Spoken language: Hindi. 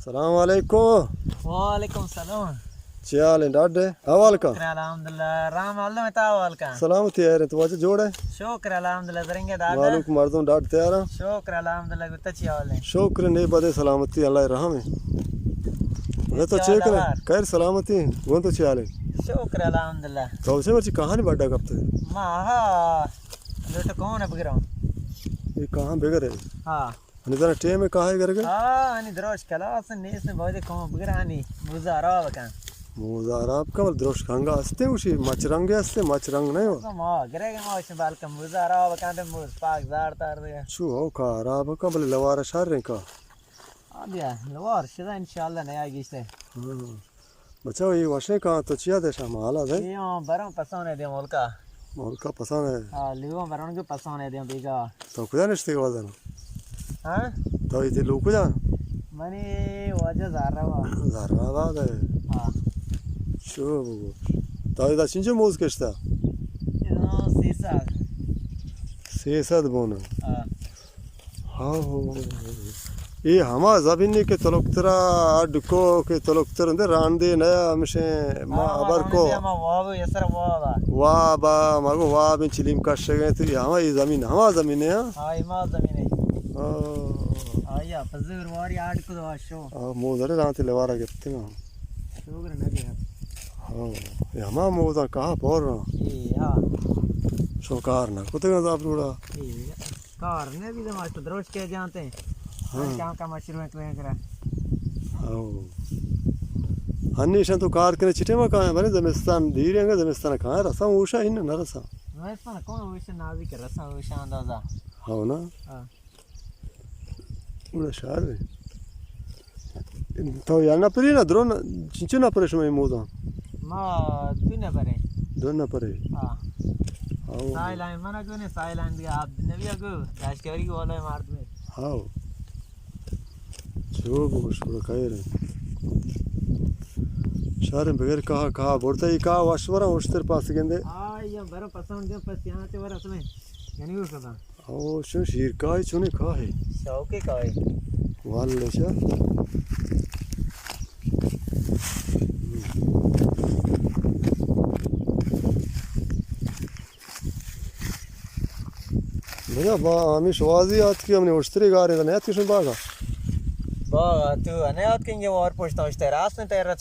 सलाम वालेकुम। वालेकुम सलाम। चाल डाडे अवाल का अल्हम्दुलिल्लाह राम अल्लाह में तावल का सलामती है तो वजह जोड़े शुक्र अल्हम्दुलिल्लाह जरेंगे दादा मालूक मर्दों डाड तैयार शुक्र अल्हम्दुलिल्लाह गुत्तची वाले शुक्र नहीं बदे सलामती अल्लाह रहम है वे तो चेक है खैर सलामती वो तो चाले शुक्र अल्हम्दुलिल्लाह तो से मची कहानी बड़ा कब तक माहा लोट कौन है बगरा ये कहां बेगर है हां निदान टेम में कहां है करके हां अनि द्रोश कलास नेस ने बहुत कौन बगरा अनि मुजारा बका मुजारा आपका बल द्रोश खांगा हस्ते उसी मचरंगे हस्ते मचरंग नहीं हो मा गरेगे माश बाल का मुजारा बका दे मुज पाक जार तार दे छु हो का राब का बल लवारा शहर रे का आदिया लवार शिदा इंशाल्लाह नहीं आएगी से बच्चा ये वशे कहां तो चिया दे शामाला दे ये बरम पसंद है दे मोलका मोलका पसंद है हां लियो बरम के पसंद है दे बेगा तो कुदा निश्चित वादन हां तो इथे लोक जा मने वजह zarra vade हां शो तो इधर चिंचो मोज केस्ता इनो सीसा सेसद बोन हां हाँ ये हमा जमीन के तलुक्तरा अडको के तलुक्तर अंदर रांदे नया हमसे मा अबर को वाव यसर वाह बा मगो वाह में चिलीम का शगे तो हमा ये जमीन है हां इमा जमीन है आया फजर वारी अडको दो शो मोदरे रांते लेवारा गिरते ना शुगर नगे हाँ ये हमा मोदा कहाँ पोर ना ए हां शोकार ना कुत्ते का जाप रूड़ा ए कार ने भी तो मास्टर द्रोश के जानते हैं काम का मशरूम में करा हाँ हनीशन तो कार करे चिटे में कहाँ है बने जमिस्तान धीरे हैं जमिस्तान कहाँ है रसा ऊषा ही ना रसा वैसा कौन ऊषा नाजी कर रसा ऊषा अंदाजा हाँ ना हां उड़ा शार है तो यार ना परी ना द्रोन चिंचो ना परे शमे मोदा मा दुने परे दोन ना परे हां हाँ साइलाइन मना को ने साइलाइन दिया आप नबिया को राजकरी को वाला मार दे हाँ जो बोश बड़ा कहे रहे शारे बगैर कहा बोलता ही कहा वाशवरा उस्तर पास गेंदे हां ये बरो पसंद दे बस यहां से वर असमें यानी वो कदा ओ शो शीर का ही चुने कहा है शौके का है वाले शा भैया बा हमें शवाजी आत की हमने उस्त्री गा रहे थे नया किशन बागा तू अने आत केंगे और पूछता हूं तेरा रास्ते तेरा